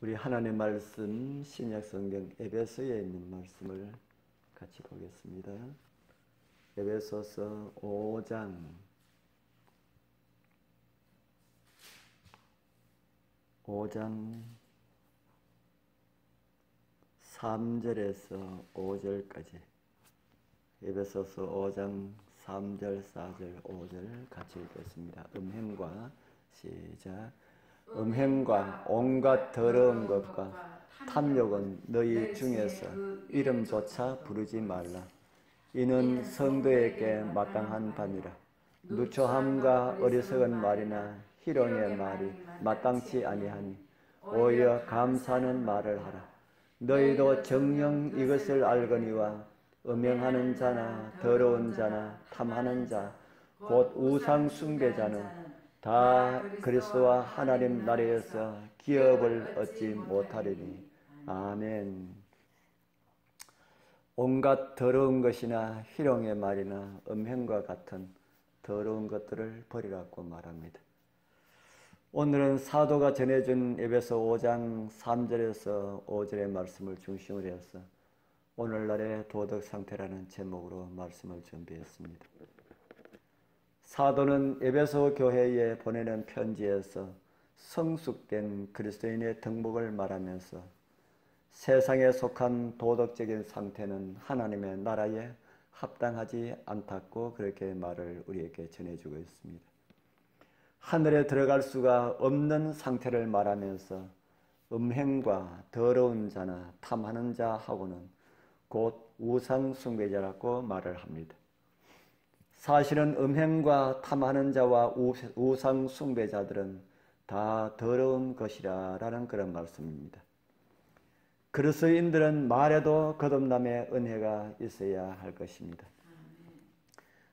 우리 하나님의 말씀 신약성경 에베소에 있는 말씀을 같이 보겠습니다. 에베소서 5장 3절에서 5절까지 에베소서 5장 3절, 4절, 5절 같이 읽겠습니다. 음행과 시작. 음행과 온갖 더러운 것과 탐욕은 너희 중에서 이름조차 부르지 말라. 이는 성도에게 마땅한 바니라. 누추함과 어리석은 말이나 희롱의 말이 마땅치 아니하니 오히려 감사하는 말을 하라. 너희도 정녕 이것을 알거니와 음행하는 자나 더러운 자나 탐하는 자 곧 우상 숭배자는 다 그리스도와 하나님 나라에서 기업을 얻지 못하리니. 아멘. 온갖 더러운 것이나 희롱의 말이나 음행과 같은 더러운 것들을 버리라고 말합니다. 오늘은 사도가 전해준 에베소 5장 3절에서 5절의 말씀을 중심으로 해서 오늘날의 도덕 상태라는 제목으로 말씀을 준비했습니다. 사도는 에베소 교회에 보내는 편지에서 성숙된 그리스도인의 등목을 말하면서 세상에 속한 도덕적인 상태는 하나님의 나라에 합당하지 않다고 그렇게 말을 우리에게 전해주고 있습니다. 하늘에 들어갈 수가 없는 상태를 말하면서 음행과 더러운 자나 탐하는 자하고는 곧 우상 숭배자라고 말을 합니다. 사실은 음행과 탐하는 자와 우상 숭배자들은 다 더러운 것이라는 그런 말씀입니다. 그리스도인들은 말에도 거듭남의 은혜가 있어야 할 것입니다.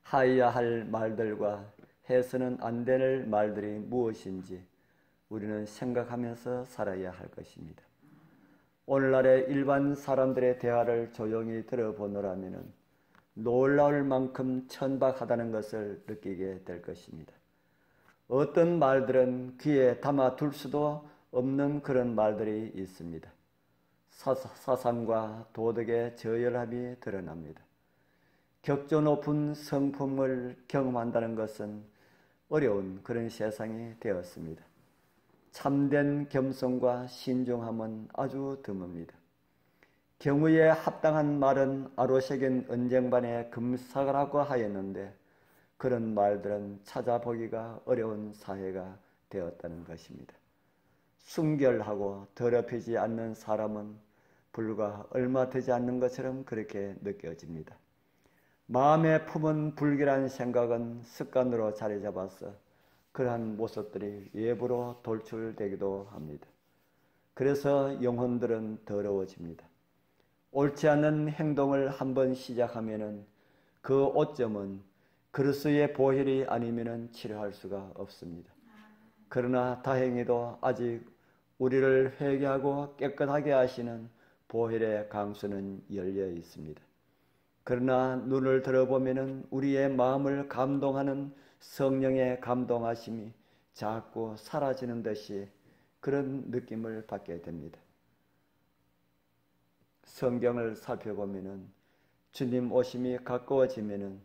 하여야 할 말들과 해서는 안 될 말들이 무엇인지 우리는 생각하면서 살아야 할 것입니다. 오늘날의 일반 사람들의 대화를 조용히 들어보노라면은 놀라울 만큼 천박하다는 것을 느끼게 될 것입니다. 어떤 말들은 귀에 담아둘 수도 없는 그런 말들이 있습니다. 사상과 도덕의 저열함이 드러납니다. 격조 높은 성품을 경험한다는 것은 어려운 그런 세상이 되었습니다. 참된 겸손과 신중함은 아주 드뭅니다. 경우에 합당한 말은 아로새긴 언쟁반에 금사라고 하였는데 그런 말들은 찾아보기가 어려운 사회가 되었다는 것입니다. 순결하고 더럽히지 않는 사람은 불과 얼마 되지 않는 것처럼 그렇게 느껴집니다. 마음에 품은 불길한 생각은 습관으로 자리 잡아서 그러한 모습들이 외부로 돌출되기도 합니다. 그래서 영혼들은 더러워집니다. 옳지 않은 행동을 한번 시작하면은 그 오점은 그리스도의 보혈이 아니면은 치료할 수가 없습니다. 그러나 다행히도 아직 우리를 회개하고 깨끗하게 하시는 보혈의 강수는 열려 있습니다. 그러나 눈을 들어보면은 우리의 마음을 감동하는 성령의 감동하심이 자꾸 사라지는 듯이 그런 느낌을 받게 됩니다. 성경을 살펴보면은 주님 오심이 가까워지면은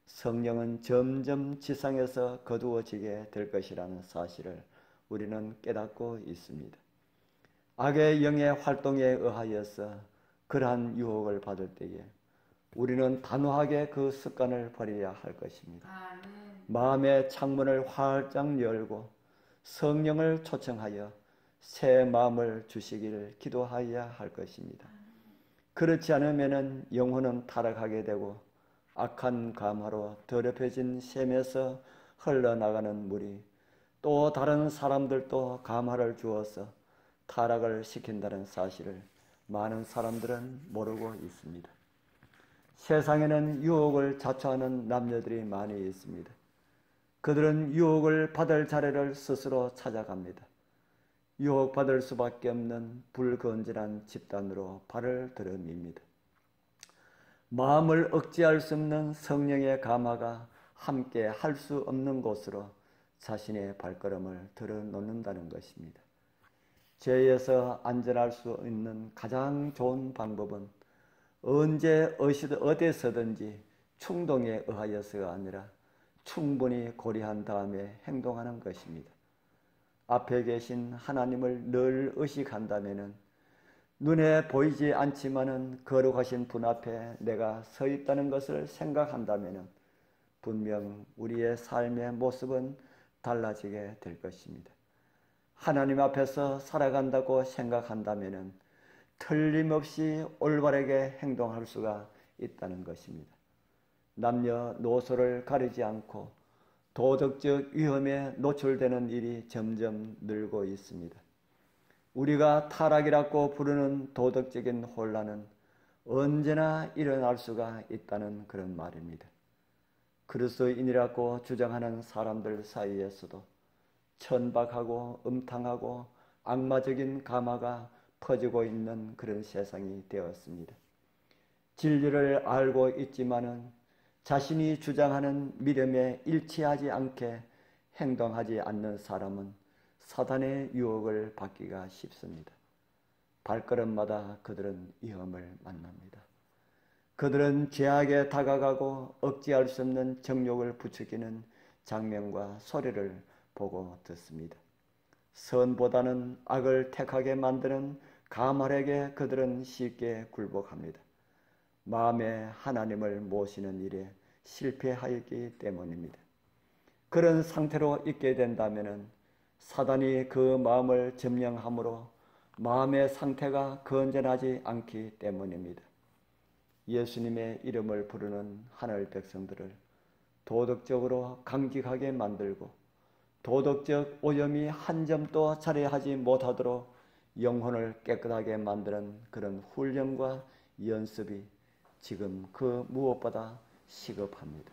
성령은 점점 지상에서 거두어지게 될 것이라는 사실을 우리는 깨닫고 있습니다. 악의 영의 활동에 의하여서 그러한 유혹을 받을 때에 우리는 단호하게 그 습관을 버려야 할 것입니다. 마음의 창문을 활짝 열고 성령을 초청하여 새 마음을 주시기를 기도하여야 할 것입니다. 그렇지 않으면 영혼은 타락하게 되고 악한 감화로 더럽혀진 샘에서 흘러나가는 물이 또 다른 사람들도 감화를 주어서 타락을 시킨다는 사실을 많은 사람들은 모르고 있습니다. 세상에는 유혹을 자초하는 남녀들이 많이 있습니다. 그들은 유혹을 받을 자리를 스스로 찾아갑니다. 유혹받을 수밖에 없는 불건전한 집단으로 발을 들여밉니다. 마음을 억제할 수 없는 성령의 감화가 함께 할 수 없는 곳으로 자신의 발걸음을 들어놓는다는 것입니다. 죄에서 안전할 수 있는 가장 좋은 방법은 언제 어디서든지 충동에 의하여서가 아니라 충분히 고려한 다음에 행동하는 것입니다. 앞에 계신 하나님을 늘 의식한다면 눈에 보이지 않지만은 거룩하신 분 앞에 내가 서 있다는 것을 생각한다면 분명 우리의 삶의 모습은 달라지게 될 것입니다. 하나님 앞에서 살아간다고 생각한다면 틀림없이 올바르게 행동할 수가 있다는 것입니다. 남녀노소를 가리지 않고 도덕적 위험에 노출되는 일이 점점 늘고 있습니다. 우리가 타락이라고 부르는 도덕적인 혼란은 언제나 일어날 수가 있다는 그런 말입니다. 그리스도인이라고 주장하는 사람들 사이에서도 천박하고 음탕하고 악마적인 감화가 퍼지고 있는 그런 세상이 되었습니다. 진리를 알고 있지만은 자신이 주장하는 믿음에 일치하지 않게 행동하지 않는 사람은 사단의 유혹을 받기가 쉽습니다. 발걸음마다 그들은 위험을 만납니다. 그들은 죄악에 다가가고 억제할 수 없는 정욕을 부추기는 장면과 소리를 보고 듣습니다. 선보다는 악을 택하게 만드는 가말에게 그들은 쉽게 굴복합니다. 마음에 하나님을 모시는 일에 실패하였기 때문입니다. 그런 상태로 있게 된다면 사단이 그 마음을 점령함으로 마음의 상태가 건전하지 않기 때문입니다. 예수님의 이름을 부르는 하늘 백성들을 도덕적으로 강직하게 만들고 도덕적 오염이 한 점도 자리하지 못하도록 영혼을 깨끗하게 만드는 그런 훈련과 연습이 지금 그 무엇보다 시급합니다.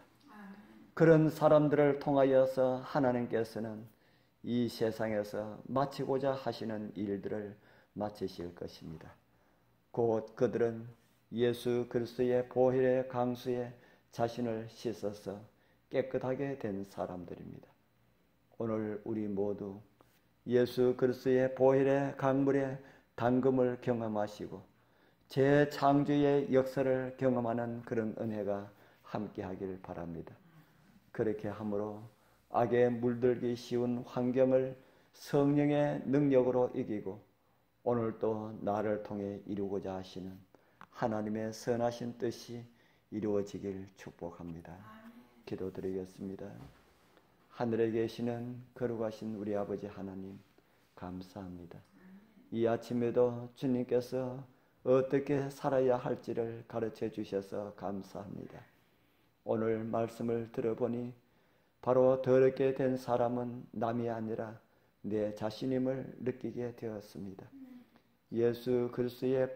그런 사람들을 통하여서 하나님께서는 이 세상에서 마치고자 하시는 일들을 마치실 것입니다. 곧 그들은 예수 그리스도의 보혈의 강수에 자신을 씻어서 깨끗하게 된 사람들입니다. 오늘 우리 모두 예수 그리스도의 보혈의 강물에 담금을 경험하시고 재창조의 역사를 경험하는 그런 은혜가 함께하길 바랍니다. 그렇게 함으로 악에 물들기 쉬운 환경을 성령의 능력으로 이기고 오늘 또 나를 통해 이루고자 하시는 하나님의 선하신 뜻이 이루어지길 축복합니다. 기도드리겠습니다. 하늘에 계시는 거룩하신 우리 아버지 하나님 감사합니다. 이 아침에도 주님께서 어떻게 살아야 할지를 가르쳐 주셔서 감사합니다. 오늘 말씀을 들어보니 바로 더럽게 된 사람은 남이 아니라 내 자신임을 느끼게 되었습니다. 예수 그리스도의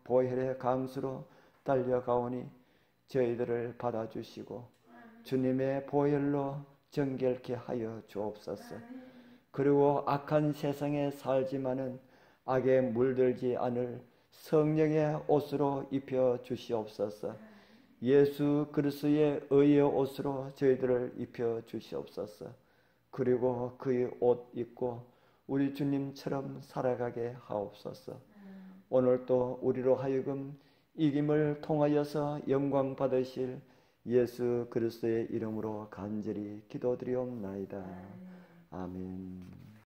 보혈의 강수로 달려가오니 저희들을 받아주시고 주님의 보혈로 정결케 하여 주옵소서. 그리고 악한 세상에 살지만은 악에 물들지 않을 성령의 옷으로 입혀 주시옵소서. 예수 그리스도의 의의 옷으로 저희들을 입혀 주시옵소서. 그리고 그의 옷 입고 우리 주님처럼 살아가게 하옵소서. 오늘 또 우리로 하여금 이김을 통하여서 영광 받으실 예수 그리스도의 이름으로 간절히 기도드리옵나이다. 아멘.